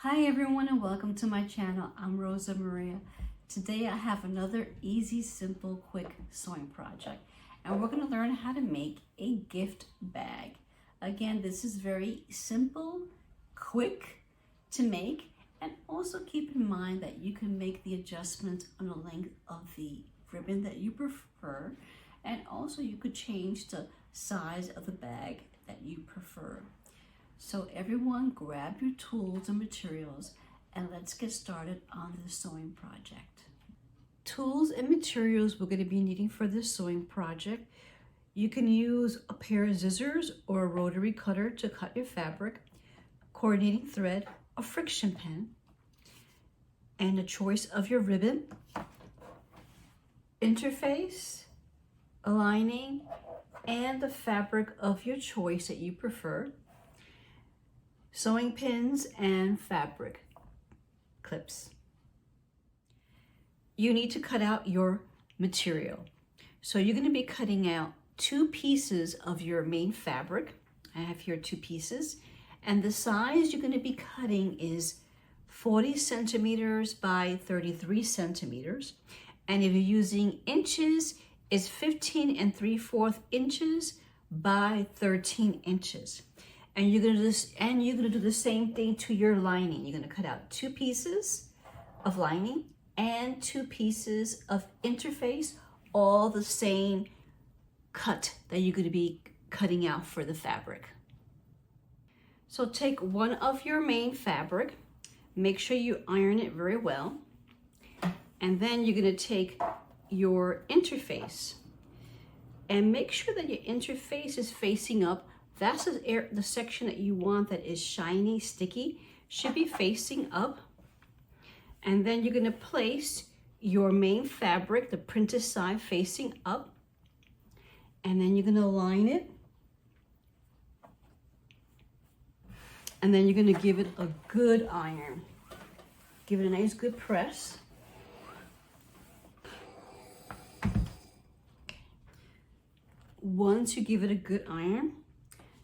Hi everyone and welcome to my channel. I'm Rosa Maria. Today I have another easy, simple, quick sewing project and we're going to learn how to make a gift bag. Again, this is very simple, quick to make, and also keep in mind that you can make the adjustments on the length of the ribbon that you prefer, and also you could change the size of the bag that you prefer. So everyone grab your tools and materials and let's get started on this sewing project. Tools and materials we're going to be needing for this sewing project. You can use a pair of scissors or a rotary cutter to cut your fabric, coordinating thread, a friction pen, and a choice of your ribbon, interface, a lining, and the fabric of your choice that you prefer, sewing pins, and fabric clips. You need to cut out your material. So you're going to be cutting out 2 pieces of your main fabric. I have here 2 pieces, and the size you're going to be cutting is 40 centimeters by 33 centimeters. And if you're using inches, it's 15 3/4 inches by 13 inches. And you're gonna do the same thing to your lining. You're gonna cut out 2 pieces of lining and 2 pieces of interface, all the same cut that you're gonna be cutting out for the fabric. So take one of your main fabric, make sure you iron it very well, and then you're gonna take your interface and make sure that your interface is facing up. That's the section that you want that is shiny, sticky, should be facing up. And then you're gonna place your main fabric, the printed side, facing up. And then you're gonna line it. And then you're gonna give it a good iron. Give it a nice good press. Once you give it a good iron,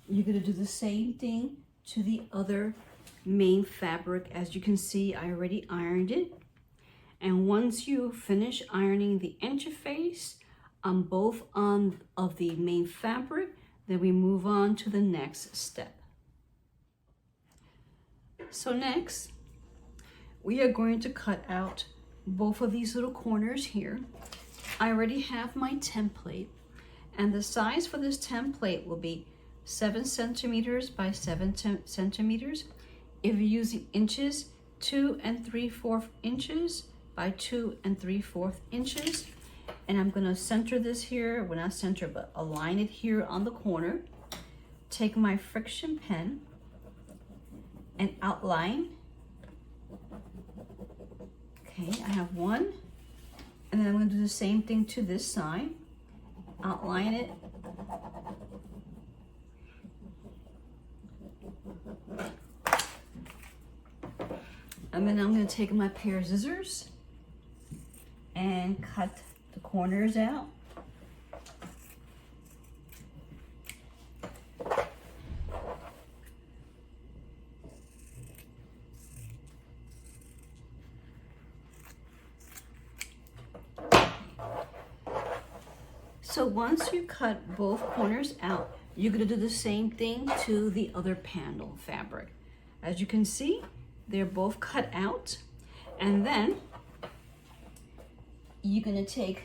you're going to do the same thing to the other main fabric. As you can see, I already ironed it. And once you finish ironing the interface on both of the main fabric, then we move on to the next step. So next, we are going to cut out both of these little corners here. I already have my template, and the size for this template will be 7 centimeters by 7 centimeters. If you're using inches, 2 3/4 inches by 2 3/4 inches. And I'm gonna center this here, well, not center, but align it here on the corner. Take my friction pen and outline. Okay, I have one. And then I'm gonna do the same thing to this side. Outline it. And then I'm going to take my pair of scissors and cut the corners out. So once you cut both corners out, you're going to do the same thing to the other panel fabric. As you can see, they're both cut out. And then you're going to take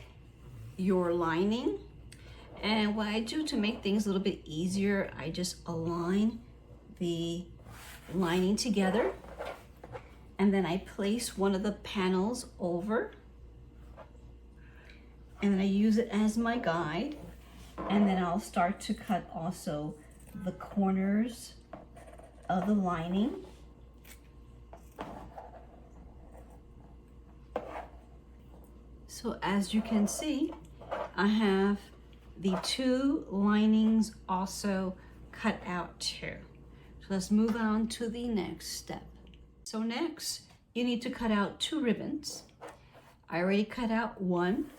your lining. And what I do to make things a little bit easier, I just align the lining together. And then I place one of the panels over. And then I use it as my guide. And then I'll start to cut also the corners of the lining. So as you can see, I have the 2 linings also cut out too. So let's move on to the next step. So next, you need to cut out 2 ribbons. I already cut out one.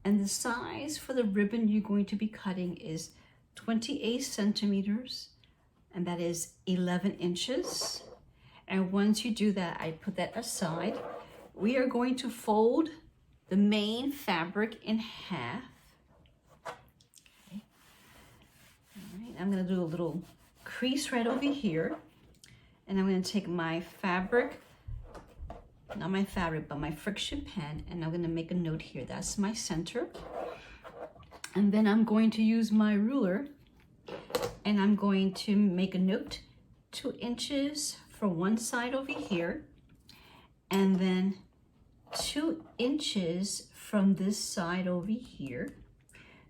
And the size for the ribbon you're going to be cutting is 28 centimeters, and that is 11 inches. And once you do that, I put that aside. We are going to fold the main fabric in half. Okay. All right, I'm gonna do a little crease right over here. And I'm gonna take my fabric, not my fabric, but my friction pen, and I'm gonna make a note here. That's my center. And then I'm going to use my ruler, and I'm going to make a note 2 inches for one side over here, and then 2 inches from this side over here.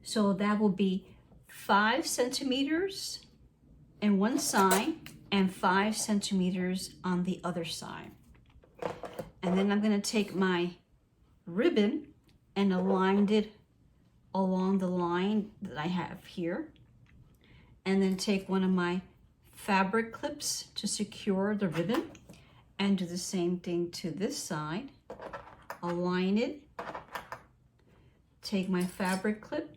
So that will be 5 centimeters on one side and 5 centimeters on the other side. And then I'm going to take my ribbon and align it along the line that I have here, and then take one of my fabric clips to secure the ribbon and do the same thing to this side. Align it, take my fabric clip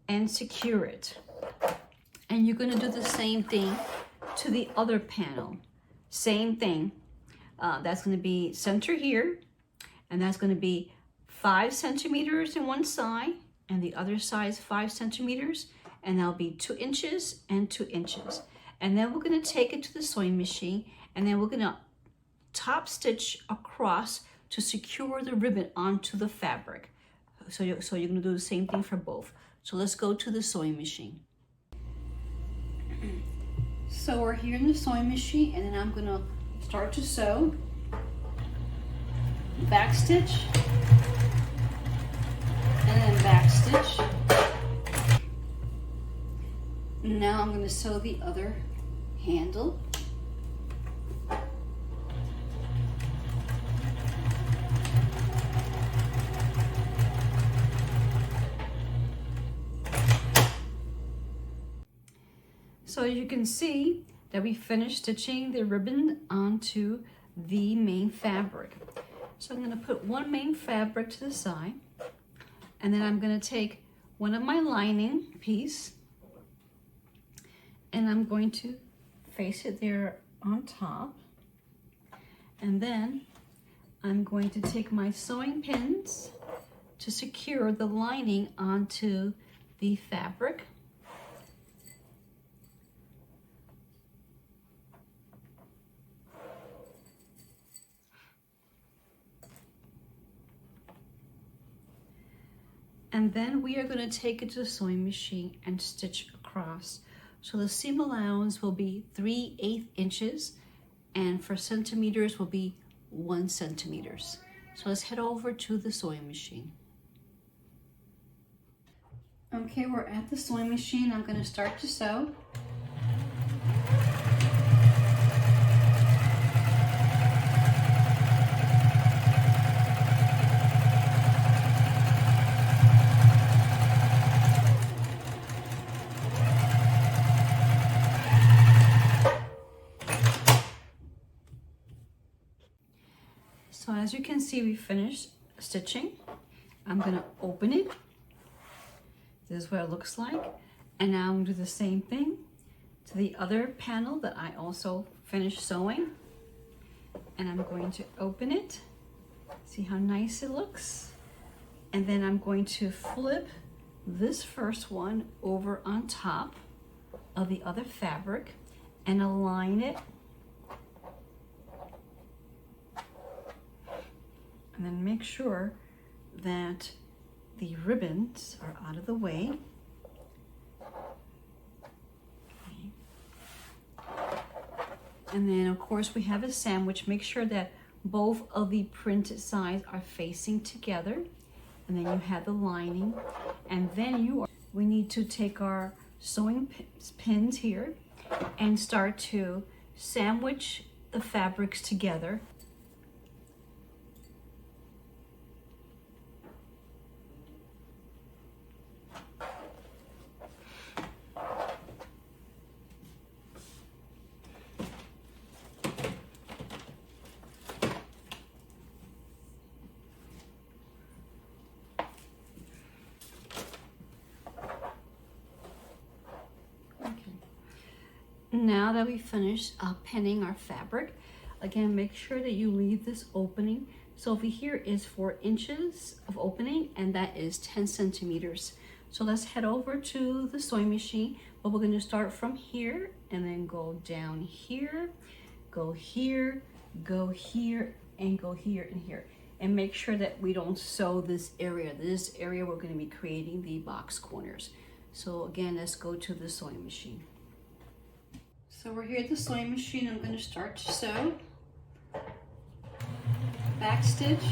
and secure it. And you're going to do the same thing to the other panel. Same thing. That's going to be center here, and that's going to be 5 centimeters in one side, and the other side is 5 centimeters, and that'll be 2 inches and 2 inches. And then we're going to take it to the sewing machine, and then we're going to top stitch across to secure the ribbon onto the fabric. So you're going to do the same thing for both. So let's go to the sewing machine. So we're here in the sewing machine, and then I'm going to start to sew. Back stitch, and then back stitch. Now I'm going to sew the other handle. So you can see that we finished stitching the ribbon onto the main fabric. So I'm going to put one main fabric to the side, and then I'm going to take one of my lining piece, and I'm going to face it there on top. And then I'm going to take my sewing pins to secure the lining onto the fabric. And then we are going to take it to the sewing machine and stitch across. So the seam allowance will be 3/8 inches, and for centimeters will be 1 centimeter. So let's head over to the sewing machine. Okay, we're at the sewing machine. I'm going to start to sew. So as you can see, we finished stitching. I'm going to open it. This is what it looks like. And now I'm going to do the same thing to the other panel that I also finished sewing. And I'm going to open it. See how nice it looks? And then I'm going to flip this first one over on top of the other fabric and align it. And then make sure that the ribbons are out of the way. Okay. And then of course we have a sandwich. Make sure that both of the printed sides are facing together. And then you have the lining. And then we need to take our sewing pins here and start to sandwich the fabrics together. now that we finished pinning our fabric, again, make sure that you leave this opening. So over here is 4 inches of opening, and that is 10 centimeters. So let's head over to the sewing machine, but we're gonna start from here and then go down here, go here, go here, and go here and here. And make sure that we don't sew this area. This area we're gonna be creating the box corners. So again, let's go to the sewing machine. So we're here at the sewing machine. I'm gonna start to sew. Back stitch.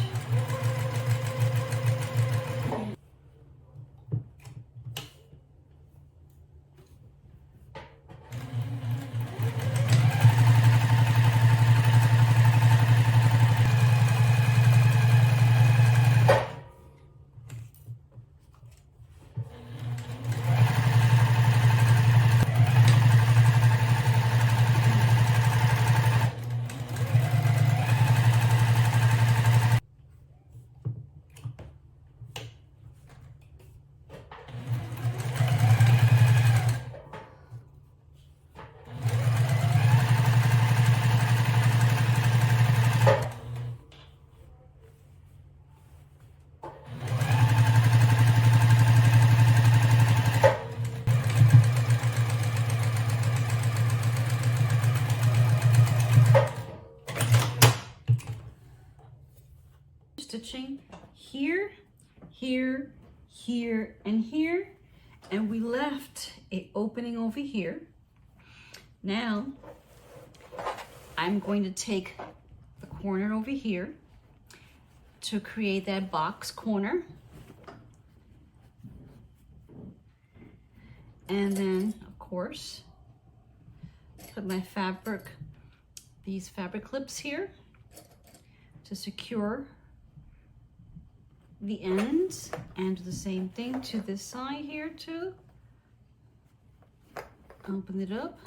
Stitching here, here, here, and here, and we left an opening over here. Now I'm going to take the corner over here to create that box corner, and then of course put my fabric, these fabric clips here to secure the ends, and do the same thing to this side here too. Open it up.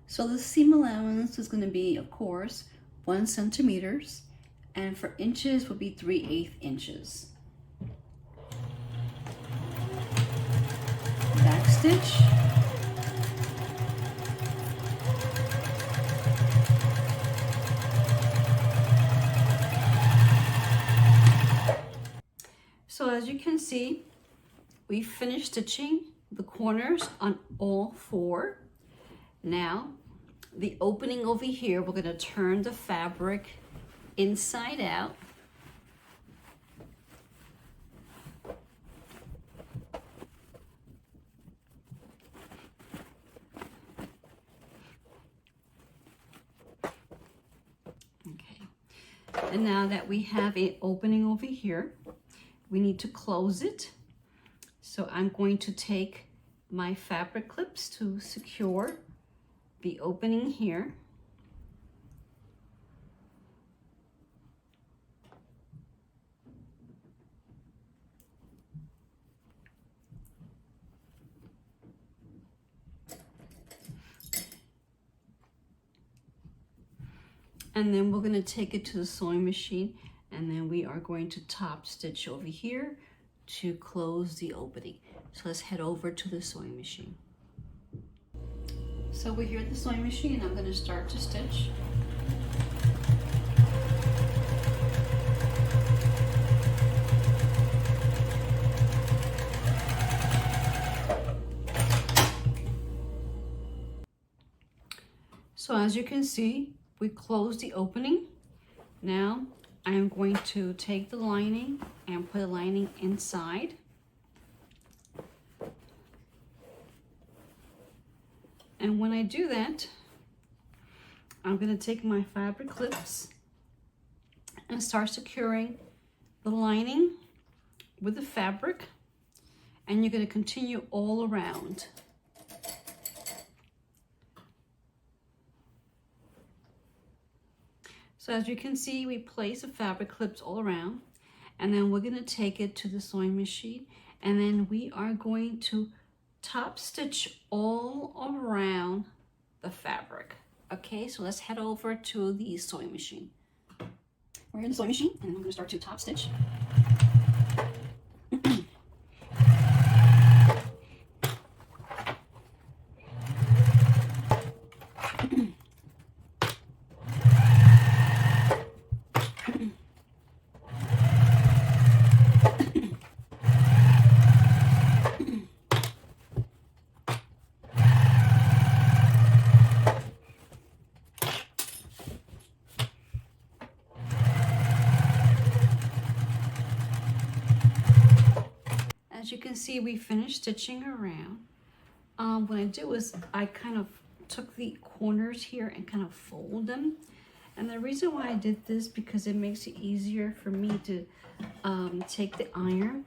So the seam allowance is going to be, of course, 1 centimeters. And for inches would be 3/8 inches. Back stitch. So as you can see, we finished stitching the corners on all 4. Now, the opening over here, we're going to turn the fabric inside out. Okay. And now that we have an opening over here, we need to close it. So I'm going to take my fabric clips to secure the opening here. And then we're going to take it to the sewing machine, and then we are going to top stitch over here to close the opening. So let's head over to the sewing machine. So we're here at the sewing machine. I'm going to start to stitch. So as you can see, we closed the opening. Now I am going to take the lining and put the lining inside. And when I do that, I'm going to take my fabric clips and start securing the lining with the fabric, and you're going to continue all around. So as you can see, we place the fabric clips all around, and then we're going to take it to the sewing machine, and then we are going to top stitch all around the fabric. Okay, so let's head over to the sewing machine. We're in the sewing machine, and I'm going to start to top stitch. As you can see, we finished stitching around. What I do is I kind of took the corners here and kind of fold them. And the reason why I did this, because it makes it easier for me to take the iron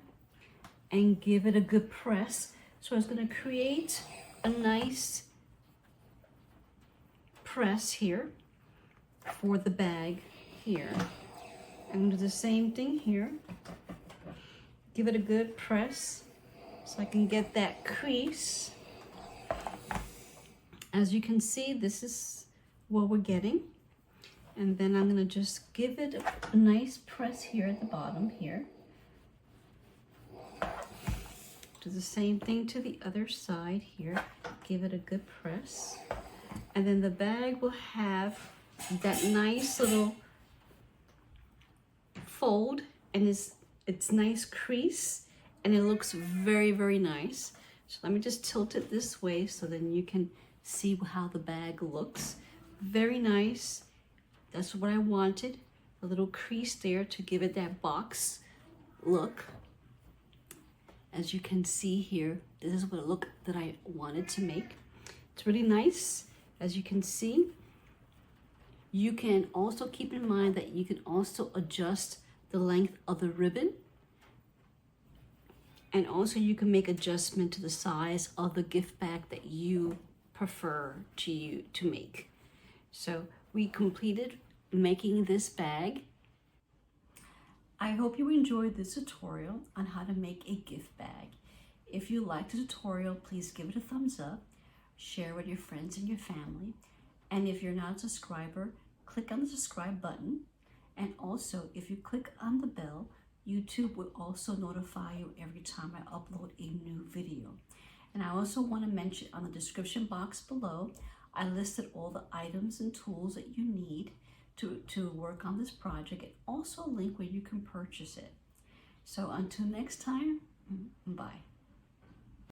and give it a good press. So it's going to create a nice press here for the bag here. I'm going to do the same thing here. Give it a good press so I can get that crease. As you can see, this is what we're getting. And then I'm gonna just give it a nice press here at the bottom here. Do the same thing to the other side here. Give it a good press. And then the bag will have that nice little fold, and it's nice crease, and it looks very, very nice. So let me just tilt it this way so then you can see how the bag looks. Very nice. That's what I wanted. A little crease there to give it that box look. As you can see here, this is what it looked that I wanted to make. It's really nice. As you can see, you can also keep in mind that you can also adjust the length of the ribbon, and also you can make adjustment to the size of the gift bag that you prefer to make. So we completed making this bag. I hope you enjoyed this tutorial on how to make a gift bag. If you liked the tutorial, please give it a thumbs up, share with your friends and your family, and if you're not a subscriber, click on the subscribe button. And also, if you click on the bell, YouTube will also notify you every time I upload a new video. And I also want to mention on the description box below, I listed all the items and tools that you need to work on this project, and also a link where you can purchase it. So until next time, bye.